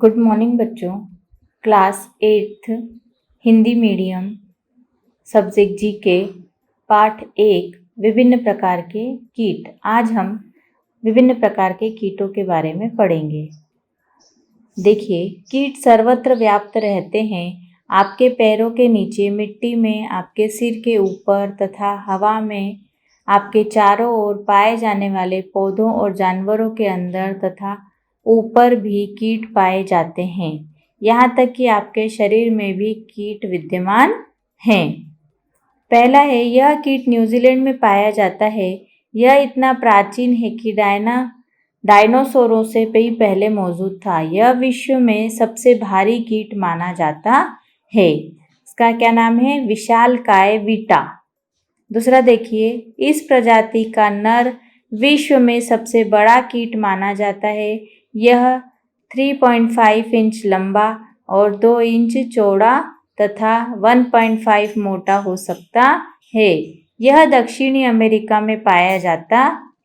Good morning बच्चों। Class 8th Hindi medium subject GK पाठ 1 विभिन्न प्रकार के कीट। आज हम विभिन्न प्रकार के कीटों के बारे में पढ़ेंगे। देखिए, कीट सर्वत्र व्याप्त रहते हैं। आपके पैरों के नीचे, मिट्टी में, आपके सिर के ऊपर तथा हवा में, आपके चारों ओर पाए जाने वाले पौधों और जानवरों के अंदर तथा ऊपर भी कीट पाए जाते हैं। यहाँ तक कि आपके शरीर में भी कीट विद्यमान हैं। पहला है, यह कीट न्यूजीलैंड में पाया जाता है। यह इतना प्राचीन है कि डायनासोरों से भी पहले मौजूद था। यह विश्व में सबसे भारी कीट माना जाता है। इसका क्या नाम है? विशालकाय विटा। दूसरा देखिए, इस प्रजाति का नर विश्व में सबसे बड़ा कीट माना जाता है। यह 3.5 इंच लंबा और 2 इंच चौड़ा तथा 1.5 मोटा हो सकता है। यह दक्षिणी अमेरिका में पाया जाता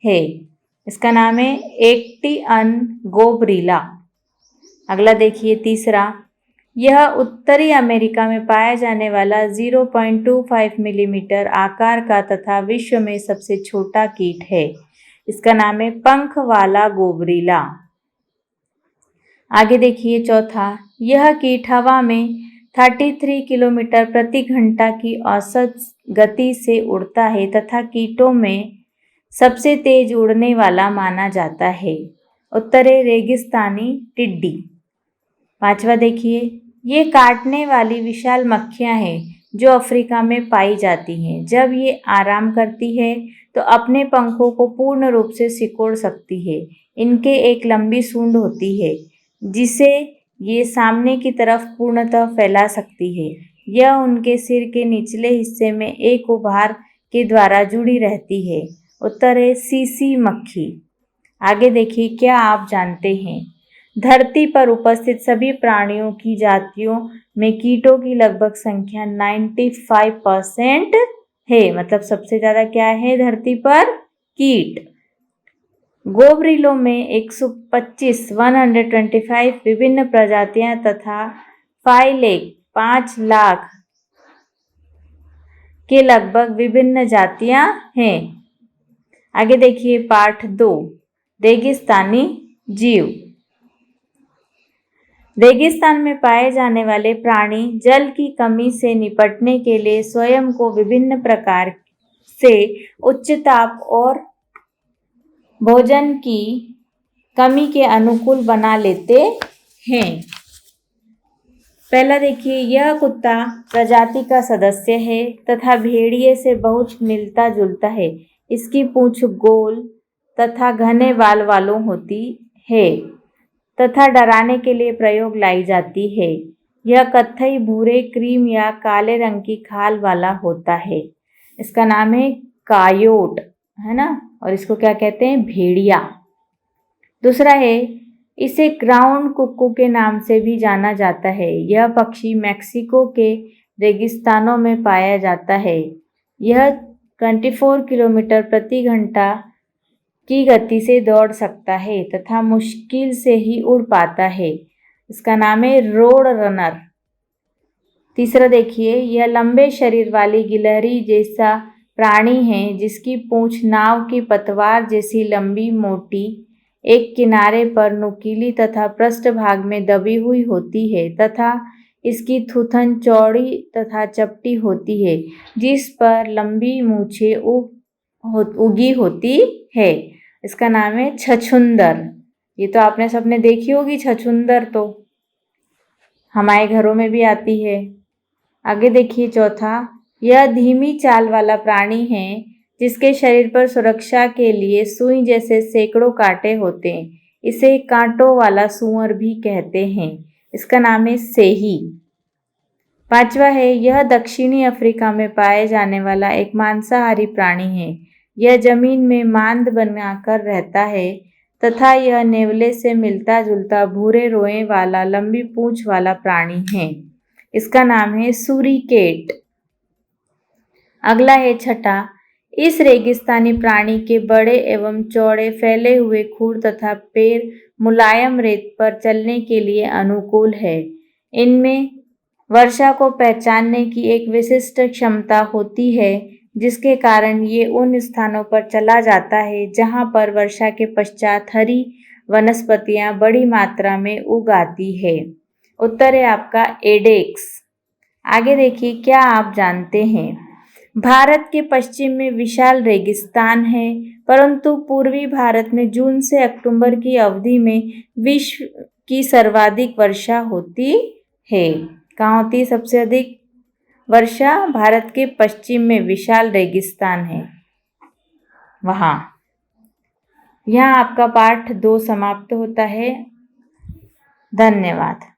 है। इसका नाम है एक्टियन गोब्रिला। अगला देखिए, तीसरा, यह उत्तरी अमेरिका में पाया जाने वाला 0.25 मिलीमीटर आकार का तथा विश्व में सबसे छोटा कीट है। इसका नाम है पंख वाला गोब्रिला। आगे देखिए, चौथा, यह कीट हवा में 33 किलोमीटर प्रति घंटा की औसत गति से उड़ता है तथा कीटों में सबसे तेज उड़ने वाला माना जाता है। उत्तरी रेगिस्तानी टिड्डी। पांचवा देखिए, ये काटने वाली विशाल मक्खियां हैं जो अफ्रीका में पाई जाती हैं। जब ये आराम करती है तो अपने पंखों को पूर्ण रूप से सिकोड़ सकती है। इनके एक लंबी सूंड होती है जिसे ये सामने की तरफ पूर्णतः फैला सकती है। यह उनके सिर के निचले हिस्से में एक उभार के द्वारा जुड़ी रहती है। उत्तर है सीसी मक्खी। आगे देखिए, क्या आप जानते हैं, धरती पर उपस्थित सभी प्राणियों की जातियों में कीटों की लगभग संख्या 95% है। मतलब सबसे ज्यादा क्या है धरती पर? कीट। गोब्रिलों में 125 विभिन्न प्रजातियां तथा फाइले 5 लाख के लगभग विभिन्न जातियां हैं। आगे देखिए, पाठ 2 रेगिस्तानी जीव। रेगिस्तान में पाए जाने वाले प्राणी जल की कमी से निपटने के लिए स्वयं को विभिन्न प्रकार से उच्च ताप और भोजन की कमी के अनुकूल बना लेते हैं। पहला देखिए, यह कुत्ता प्रजाति का सदस्य है तथा भेड़िए से बहुत मिलता जुलता है। इसकी पूंछ गोल तथा घने बाल वालों होती है तथा डराने के लिए प्रयोग लाई जाती है। यह कत्थई, भूरे, क्रीम या काले रंग की खाल वाला होता है। इसका नाम है कायोट, है ना, और इसको क्या कहते हैं? भेड़िया। दूसरा है, इसे ग्राउंड कुक्कू के नाम से भी जाना जाता है। यह पक्षी मैक्सिको के रेगिस्तानों में पाया जाता है। यह 24 किलोमीटर प्रति घंटा की गति से दौड़ सकता है तथा मुश्किल से ही उड़ पाता है। इसका नाम है रोड रनर। तीसरा देखिए, यह लंबे शरीर वाली गिलहरी जैसा प्राणी है जिसकी पूंछ नाव की पतवार जैसी लंबी, मोटी, एक किनारे पर नुकीली तथा पृष्ठभाग में दबी हुई होती है तथा इसकी थूथन चौड़ी तथा चपटी होती है जिस पर लंबी मूछें उगी होती है। इसका नाम है छछूंदर। ये तो आपने सबने देखी होगी छछूंदर, तो हमारे घरों में भी आती है। आगे देखिए, चौथा, यह धीमी चाल वाला प्राणी है जिसके शरीर पर सुरक्षा के लिए सुई जैसे सैकड़ों कांटे होते हैं। इसे कांटों वाला सूअर भी कहते हैं। इसका नाम है सेही। पांचवा है, यह दक्षिणी अफ्रीका में पाए जाने वाला एक मांसाहारी प्राणी है। यह जमीन में मांद बनाकर रहता है तथा यह नेवले से मिलता जुलता भूरे रोए वाला लंबी पूंछ वाला प्राणी है। इसका नाम है सूरिकेट। अगला है छठा, इस रेगिस्तानी प्राणी के बड़े एवं चौड़े फैले हुए खुर तथा पैर मुलायम रेत पर चलने के लिए अनुकूल है। इनमें वर्षा को पहचानने की एक विशिष्ट क्षमता होती है, जिसके कारण ये उन स्थानों पर चला जाता है जहां पर वर्षा के पश्चात हरी वनस्पतियां बड़ी मात्रा में उग आती है। उत्तर है आपका एडेक्स। आगे देखिए, क्या आप जानते हैं भारत के पश्चिम में विशाल रेगिस्तान है, परंतु पूर्वी भारत में जून से अक्टूबर की अवधि में विश्व की सर्वाधिक वर्षा होती है। कहाँ होती है सबसे अधिक वर्षा? भारत के पश्चिम में विशाल रेगिस्तान है वहाँ। यहाँ आपका पाठ 2 समाप्त होता है। धन्यवाद।